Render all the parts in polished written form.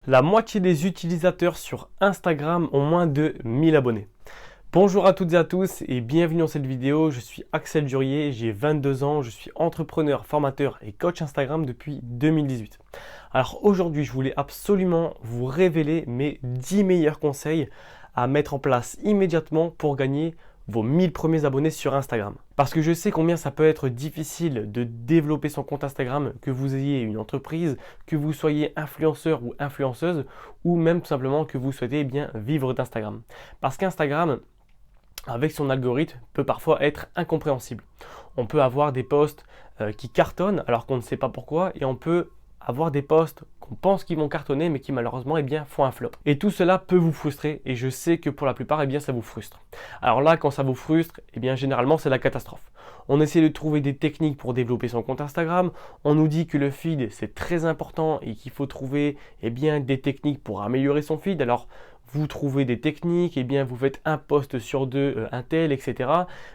La moitié des utilisateurs sur Instagram ont moins de 1000 abonnés. Bonjour à toutes et à tous et bienvenue dans cette vidéo. Je suis Axel Durier, j'ai 22 ans, je suis entrepreneur, formateur et coach Instagram depuis 2018. Alors aujourd'hui, je voulais absolument vous révéler mes 10 meilleurs conseils à mettre en place immédiatement pour gagner vos 1000 premiers abonnés sur Instagram. Parce que je sais combien ça peut être difficile de développer son compte Instagram, que vous ayez une entreprise, que vous soyez influenceur ou influenceuse, ou même tout simplement que vous souhaitez bien vivre d'Instagram. Parce qu'Instagram, avec son algorithme, peut parfois être incompréhensible. On peut avoir des posts qui cartonnent alors qu'on ne sait pas pourquoi, et on peut avoir des posts qu'on pense qu'ils vont cartonner mais qui malheureusement font un flop. Et tout cela peut vous frustrer et je sais que pour la plupart ça vous frustre. Alors là quand ça vous frustre, généralement c'est la catastrophe. On essaie de trouver des techniques pour développer son compte Instagram, on nous dit que le feed c'est très important et qu'il faut trouver des techniques pour améliorer son feed. Alors vous trouvez des techniques, vous faites un post sur deux, un tel, etc.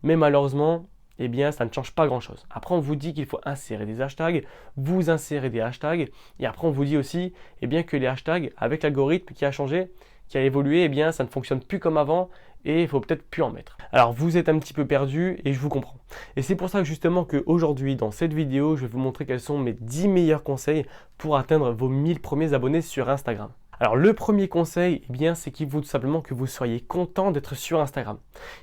Mais malheureusement, ça ne change pas grand-chose. Après, on vous dit qu'il faut insérer des hashtags, vous insérez des hashtags, et après, on vous dit aussi que les hashtags, avec l'algorithme qui a changé, qui a évolué, ça ne fonctionne plus comme avant, et il faut peut-être plus en mettre. Alors, vous êtes un petit peu perdu, et je vous comprends. Et c'est pour ça que justement qu'aujourd'hui, dans cette vidéo, je vais vous montrer quels sont mes 10 meilleurs conseils pour atteindre vos 1000 premiers abonnés sur Instagram. Alors le premier conseil, c'est qu'il faut tout simplement que vous soyez content d'être sur Instagram.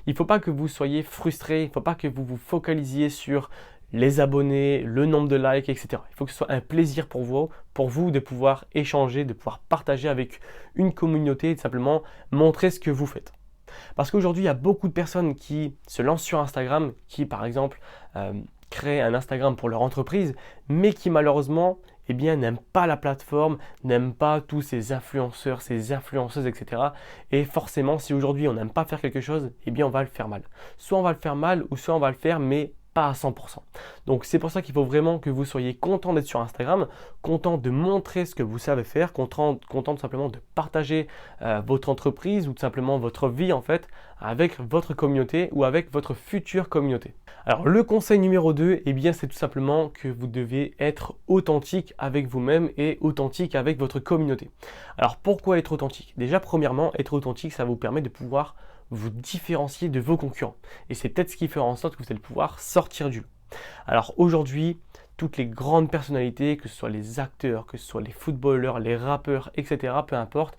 Il ne faut pas que vous soyez frustré, il ne faut pas que vous vous focalisiez sur les abonnés, le nombre de likes, etc. Il faut que ce soit un plaisir pour vous de pouvoir échanger, de pouvoir partager avec une communauté et de simplement montrer ce que vous faites. Parce qu'aujourd'hui, il y a beaucoup de personnes qui se lancent sur Instagram, qui par exemple créent un Instagram pour leur entreprise, mais qui malheureusement n'aiment pas la plateforme, n'aiment pas tous ces influenceurs, ces influenceuses, etc. Et forcément, si aujourd'hui on n'aime pas faire quelque chose, on va le faire mal. Soit on va le faire mal, ou soit on va le faire, mais pas à 100%. Donc c'est pour ça qu'il faut vraiment que vous soyez content d'être sur Instagram, content de montrer ce que vous savez faire, content tout simplement de partager votre entreprise ou tout simplement votre vie en fait avec votre communauté ou avec votre future communauté. Alors le conseil numéro 2, c'est tout simplement que vous devez être authentique avec vous-même et authentique avec votre communauté. Alors pourquoi être authentique? Déjà premièrement, être authentique, ça vous permet de pouvoir vous différencier de vos concurrents. Et c'est peut-être ce qui fera en sorte que vous allez pouvoir sortir du lot. Alors aujourd'hui, toutes les grandes personnalités, que ce soit les acteurs, que ce soit les footballeurs, les rappeurs, etc., peu importe,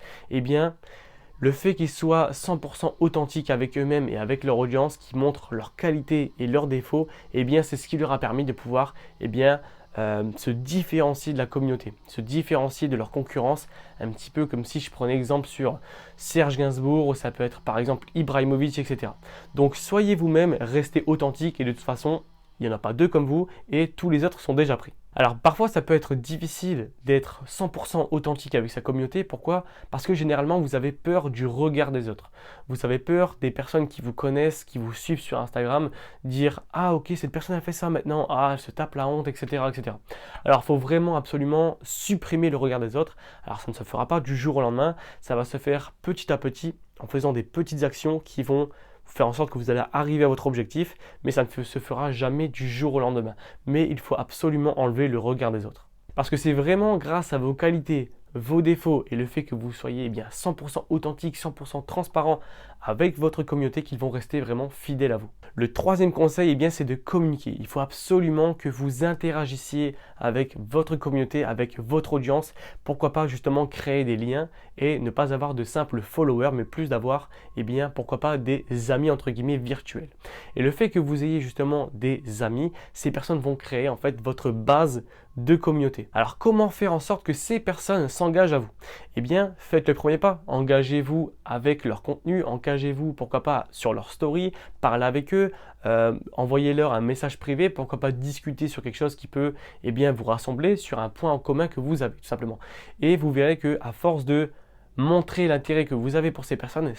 le fait qu'ils soient 100% authentiques avec eux-mêmes et avec leur audience, qui montrent leurs qualités et leurs défauts, c'est ce qui leur a permis de pouvoir se différencier de la communauté, se différencier de leur concurrence, un petit peu comme si je prenais exemple sur Serge Gainsbourg, ou ça peut être par exemple Ibrahimovic, etc. Donc soyez vous-même, restez authentique et de toute façon, il n'y en a pas deux comme vous et tous les autres sont déjà pris. Alors parfois ça peut être difficile d'être 100% authentique avec sa communauté. Pourquoi? Parce que généralement vous avez peur du regard des autres. Vous avez peur des personnes qui vous connaissent, qui vous suivent sur Instagram, dire « Ah ok, cette personne a fait ça maintenant, ah elle se tape la honte, etc. etc. » Alors il faut vraiment absolument supprimer le regard des autres. Alors ça ne se fera pas du jour au lendemain, ça va se faire petit à petit en faisant des petites actions qui vont faire en sorte que vous allez arriver à votre objectif, mais ça ne se fera jamais du jour au lendemain. Mais il faut absolument enlever le regard des autres. Parce que c'est vraiment grâce à vos qualités, vos défauts et le fait que vous soyez 100% authentique, 100% transparent avec votre communauté qu'ils vont rester vraiment fidèles à vous. Le troisième conseil, c'est de communiquer. Il faut absolument que vous interagissiez avec votre communauté, avec votre audience. Pourquoi pas justement créer des liens et ne pas avoir de simples followers, mais plus d'avoir, pourquoi pas des amis entre guillemets virtuels. Et le fait que vous ayez justement des amis, ces personnes vont créer en fait votre base de communauté. Alors comment faire en sorte que ces personnes s'engagent à vous? Faites le premier pas. Engagez-vous avec leur contenu, engagez-vous pourquoi pas sur leur story, parlez avec eux, envoyez-leur un message privé, pourquoi pas discuter sur quelque chose qui peut vous rassembler sur un point en commun que vous avez tout simplement. Et vous verrez que à force de montrer l'intérêt que vous avez pour ces personnes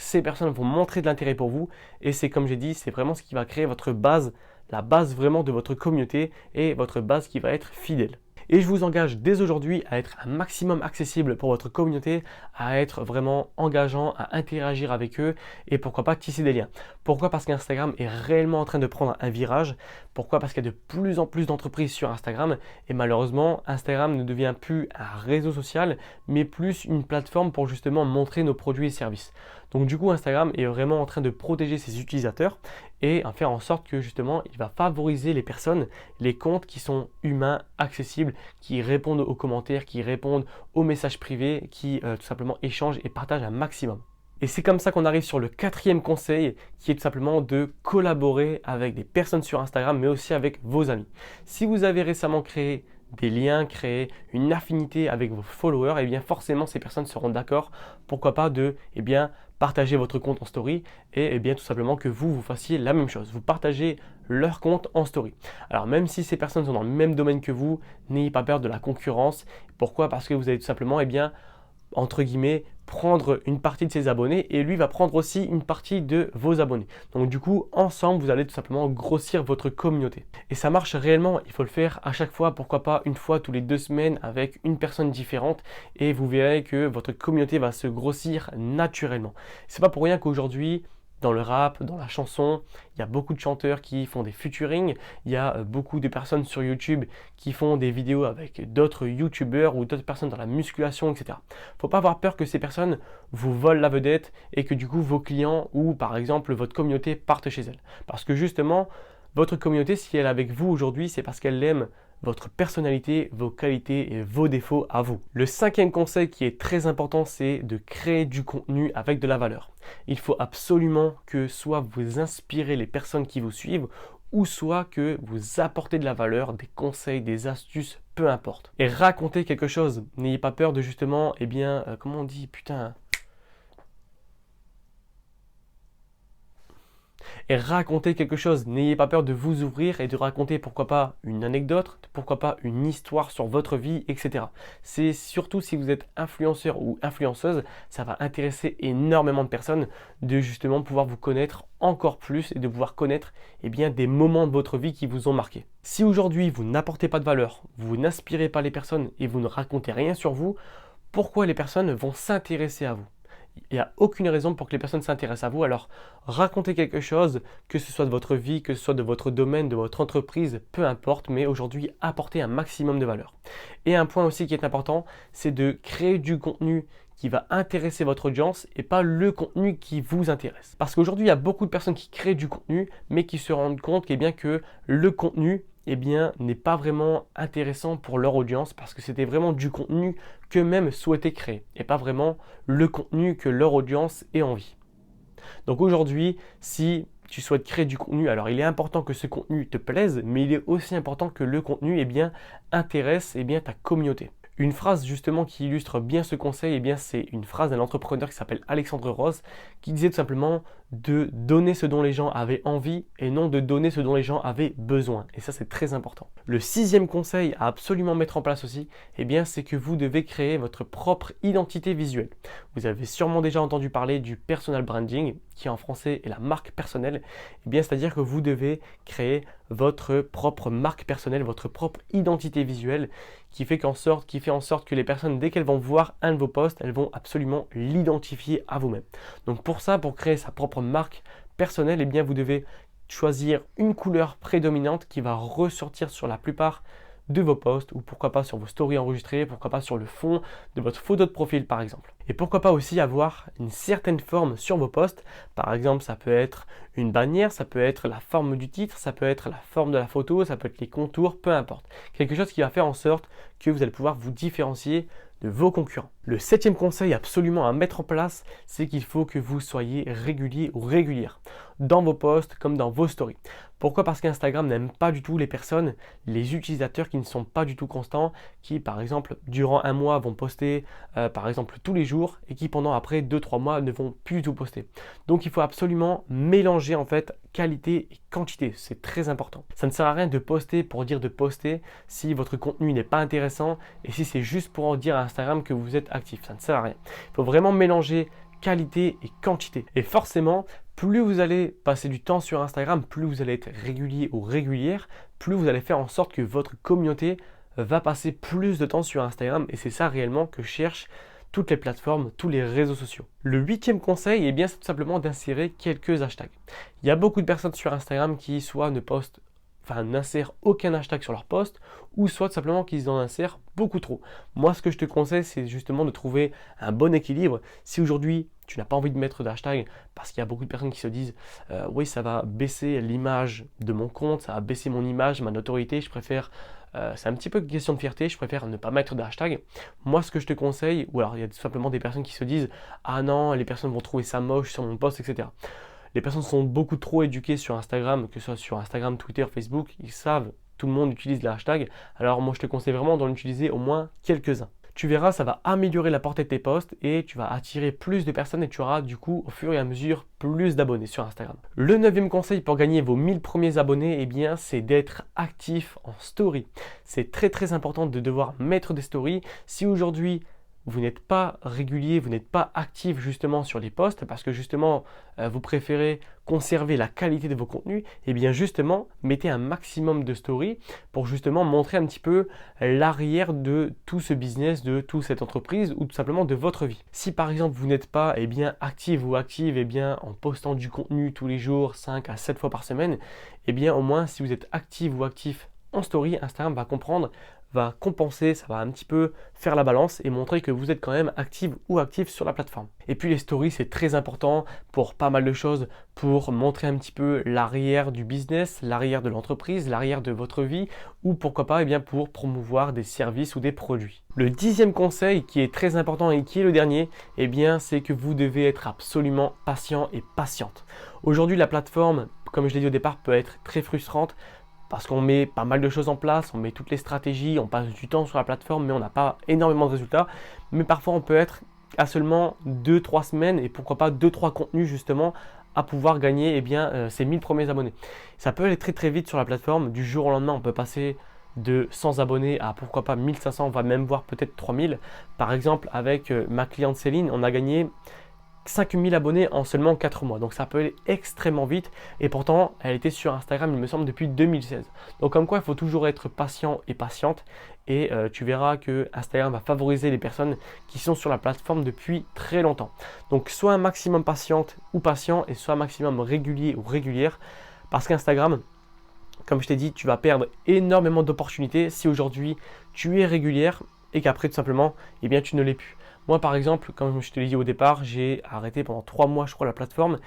vont montrer de l'intérêt pour vous et c'est comme j'ai dit, c'est vraiment ce qui va créer votre base, la base vraiment de votre communauté et votre base qui va être fidèle. Et je vous engage dès aujourd'hui à être un maximum accessible pour votre communauté, à être vraiment engageant, à interagir avec eux et pourquoi pas tisser des liens. Pourquoi? Parce qu'Instagram est réellement en train de prendre un virage. Pourquoi? Parce qu'il y a de plus en plus d'entreprises sur Instagram et malheureusement, Instagram ne devient plus un réseau social, mais plus une plateforme pour justement montrer nos produits et services. Donc du coup, Instagram est vraiment en train de protéger ses utilisateurs et en faire en sorte que justement, il va favoriser les personnes, les comptes qui sont humains, accessibles, qui répondent aux commentaires, qui répondent aux messages privés, qui tout simplement échangent et partagent un maximum. Et c'est comme ça qu'on arrive sur le quatrième conseil qui est tout simplement de collaborer avec des personnes sur Instagram mais aussi avec vos amis. Si vous avez récemment créé des liens, créer une affinité avec vos followers, et bien forcément ces personnes seront d'accord, pourquoi pas de partager votre compte en story et bien tout simplement que vous fassiez la même chose, vous partagez leur compte en story. Alors même si ces personnes sont dans le même domaine que vous, n'ayez pas peur de la concurrence. Pourquoi? Parce que vous allez tout simplement entre guillemets, prendre une partie de ses abonnés et lui va prendre aussi une partie de vos abonnés. Donc du coup, ensemble, vous allez tout simplement grossir votre communauté. Et ça marche réellement, il faut le faire à chaque fois, pourquoi pas une fois tous les 2 semaines avec une personne différente et vous verrez que votre communauté va se grossir naturellement. C'est pas pour rien qu'aujourd'hui, dans le rap, dans la chanson, il y a beaucoup de chanteurs qui font des featuring, il y a beaucoup de personnes sur YouTube qui font des vidéos avec d'autres YouTubeurs ou d'autres personnes dans la musculation, etc. Faut pas avoir peur que ces personnes vous volent la vedette et que du coup vos clients ou par exemple votre communauté partent chez elles. Parce que justement, votre communauté, si elle est avec vous aujourd'hui, c'est parce qu'elle aime votre personnalité, vos qualités et vos défauts à vous. Le 5e conseil qui est très important, c'est de créer du contenu avec de la valeur. Il faut absolument que soit vous inspirez les personnes qui vous suivent ou soit que vous apportez de la valeur, des conseils, des astuces, peu importe. Et racontez quelque chose. N'ayez pas peur de justement, comment on dit, et raconter quelque chose. N'ayez pas peur de vous ouvrir et de raconter pourquoi pas une anecdote, pourquoi pas une histoire sur votre vie, etc. C'est surtout si vous êtes influenceur ou influenceuse, ça va intéresser énormément de personnes de justement pouvoir vous connaître encore plus et de pouvoir connaître des moments de votre vie qui vous ont marqué. Si aujourd'hui vous n'apportez pas de valeur, vous n'inspirez pas les personnes et vous ne racontez rien sur vous, pourquoi les personnes vont s'intéresser à vous? Il n'y a aucune raison pour que les personnes s'intéressent à vous. Alors, racontez quelque chose, que ce soit de votre vie, que ce soit de votre domaine, de votre entreprise, peu importe, mais aujourd'hui, apportez un maximum de valeur. Et un point aussi qui est important, c'est de créer du contenu qui va intéresser votre audience et pas le contenu qui vous intéresse. Parce qu'aujourd'hui, il y a beaucoup de personnes qui créent du contenu, mais qui se rendent compte que le contenu n'est pas vraiment intéressant pour leur audience parce que c'était vraiment du contenu qu'eux-mêmes souhaitaient créer et pas vraiment le contenu que leur audience ait envie. Donc aujourd'hui, si tu souhaites créer du contenu, alors il est important que ce contenu te plaise, mais il est aussi important que le contenu intéresse ta communauté. Une phrase justement qui illustre bien ce conseil, c'est une phrase d'un entrepreneur qui s'appelle Alexandre Rose qui disait tout simplement de donner ce dont les gens avaient envie et non de donner ce dont les gens avaient besoin. Et ça, c'est très important. Le 6e conseil à absolument mettre en place aussi, c'est que vous devez créer votre propre identité visuelle. Vous avez sûrement déjà entendu parler du personal branding, qui en français est la marque personnelle. C'est-à-dire que vous devez créer votre propre marque personnelle, votre propre identité visuelle qui fait en sorte que les personnes, dès qu'elles vont voir un de vos posts, elles vont absolument l'identifier à vous-même. Donc pour ça, pour créer sa propre marque personnelle, vous devez choisir une couleur prédominante qui va ressortir sur la plupart de vos posts ou pourquoi pas sur vos stories enregistrées, pourquoi pas sur le fond de votre photo de profil par exemple. Et pourquoi pas aussi avoir une certaine forme sur vos posts. Par exemple, ça peut être une bannière, ça peut être la forme du titre, ça peut être la forme de la photo, ça peut être les contours, peu importe. Quelque chose qui va faire en sorte que vous allez pouvoir vous différencier de vos concurrents. Le 7e conseil absolument à mettre en place, c'est qu'il faut que vous soyez régulier ou régulière dans vos posts comme dans vos stories. Pourquoi? Parce qu'Instagram n'aime pas du tout les personnes, les utilisateurs qui ne sont pas du tout constants, qui par exemple durant un mois vont poster par exemple tous les jours et qui pendant après 2-3 mois ne vont plus du tout poster. Donc il faut absolument mélanger qualité et quantité, c'est très important. Ça ne sert à rien de poster pour dire de poster si votre contenu n'est pas intéressant et si c'est juste pour en dire à Instagram que vous êtes actif, ça ne sert à rien. Il faut vraiment mélanger qualité et quantité. Et forcément, plus vous allez passer du temps sur Instagram, plus vous allez être régulier ou régulière, plus vous allez faire en sorte que votre communauté va passer plus de temps sur Instagram et c'est ça réellement que cherchent toutes les plateformes, tous les réseaux sociaux. Le 8e conseil, eh bien, c'est tout simplement d'insérer quelques hashtags. Il y a beaucoup de personnes sur Instagram qui soit n'insèrent aucun hashtag sur leur post ou soit tout simplement qu'ils en insèrent beaucoup trop. Moi, ce que je te conseille, c'est justement de trouver un bon équilibre. Si aujourd'hui, tu n'as pas envie de mettre de hashtag parce qu'il y a beaucoup de personnes qui se disent oui, ça va baisser l'image de mon compte, ça va baisser mon image, ma notoriété, je préfère c'est un petit peu une question de fierté, je préfère ne pas mettre de hashtag. Moi, ce que je te conseille, ou alors il y a tout simplement des personnes qui se disent ah non, les personnes vont trouver ça moche sur mon post, etc. Les personnes sont beaucoup trop éduquées sur Instagram, que ce soit sur Instagram, Twitter, Facebook, ils savent, tout le monde utilise les hashtags. Alors moi, je te conseille vraiment d'en utiliser au moins quelques-uns. Tu verras, ça va améliorer la portée de tes posts et tu vas attirer plus de personnes et tu auras du coup au fur et à mesure plus d'abonnés sur Instagram. Le 9e conseil pour gagner vos 1000 premiers abonnés, eh bien, c'est d'être actif en story. C'est très important de devoir mettre des stories. Si aujourd'hui vous n'êtes pas régulier, vous n'êtes pas actif justement sur les posts parce que justement vous préférez conserver la qualité de vos contenus, et bien justement mettez un maximum de stories pour justement montrer un petit peu l'arrière de tout ce business, de toute cette entreprise ou tout simplement de votre vie. Si par exemple vous n'êtes pas actif ou active en postant du contenu tous les jours 5 à 7 fois par semaine, et bien au moins si vous êtes active ou actif en story, Instagram va comprendre, va compenser, ça va un petit peu faire la balance et montrer que vous êtes quand même active ou actif sur la plateforme. Et puis les stories, c'est très important pour pas mal de choses, pour montrer un petit peu l'arrière du business, l'arrière de l'entreprise, l'arrière de votre vie ou pourquoi pas pour promouvoir des services ou des produits. Le 10e conseil qui est très important et qui est le dernier, c'est que vous devez être absolument patient et patiente. Aujourd'hui, la plateforme, comme je l'ai dit au départ, peut être très frustrante parce qu'on met pas mal de choses en place, on met toutes les stratégies, on passe du temps sur la plateforme, mais on n'a pas énormément de résultats. Mais parfois, on peut être à seulement 2-3 semaines et pourquoi pas 2-3 contenus justement à pouvoir gagner ces 1000 premiers abonnés. Ça peut aller très vite sur la plateforme. Du jour au lendemain, on peut passer de 100 abonnés à pourquoi pas 1500, on va même voir peut-être 3000. Par exemple, avec ma cliente Céline, on a gagné 5000 abonnés en seulement 4 mois. Donc ça peut aller extrêmement vite et pourtant elle était sur Instagram il me semble depuis 2016. Donc comme quoi il faut toujours être patient et patiente et tu verras que Instagram va favoriser les personnes qui sont sur la plateforme depuis très longtemps. Donc soit un maximum patiente ou patient et soit un maximum régulier ou régulière parce qu'Instagram, comme je t'ai dit, tu vas perdre énormément d'opportunités si aujourd'hui tu es régulière et qu'après tout simplement tu ne l'es plus. Moi par exemple, comme je te l'ai dit au départ, j'ai arrêté pendant 3 mois je crois la plateforme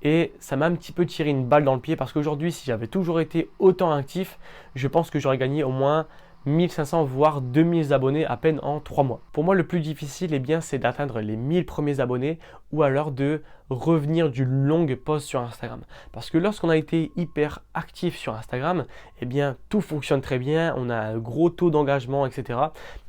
et ça m'a un petit peu tiré une balle dans le pied parce qu'aujourd'hui si j'avais toujours été autant actif, je pense que j'aurais gagné au moins 1500 voire 2000 abonnés à peine en 3 mois. Pour moi le plus difficile c'est d'atteindre les 1000 premiers abonnés ou alors de revenir du long post sur Instagram. Parce que lorsqu'on a été hyper actif sur Instagram, tout fonctionne très bien, on a un gros taux d'engagement, etc.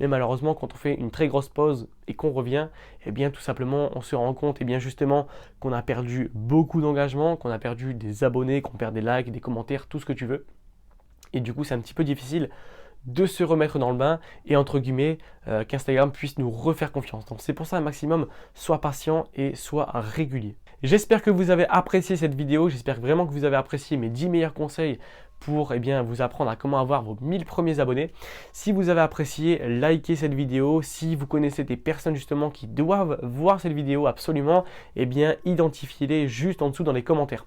Mais malheureusement quand on fait une très grosse pause et qu'on revient, tout simplement on se rend compte justement qu'on a perdu beaucoup d'engagement, qu'on a perdu des abonnés, qu'on perd des likes, des commentaires, tout ce que tu veux. Et du coup c'est un petit peu difficile de se remettre dans le bain et entre guillemets qu'Instagram puisse nous refaire confiance. Donc c'est pour ça un maximum, sois patient et sois régulier. J'espère que vous avez apprécié cette vidéo, j'espère vraiment que vous avez apprécié mes 10 meilleurs conseils pour vous apprendre à comment avoir vos 1000 premiers abonnés. Si vous avez apprécié, likez cette vidéo. Si vous connaissez des personnes justement qui doivent voir cette vidéo absolument, identifiez-les juste en dessous dans les commentaires.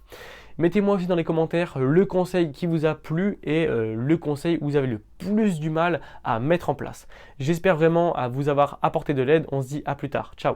Mettez-moi aussi dans les commentaires le conseil qui vous a plu et le conseil où vous avez le plus du mal à mettre en place. J'espère vraiment à vous avoir apporté de l'aide. On se dit à plus tard. Ciao.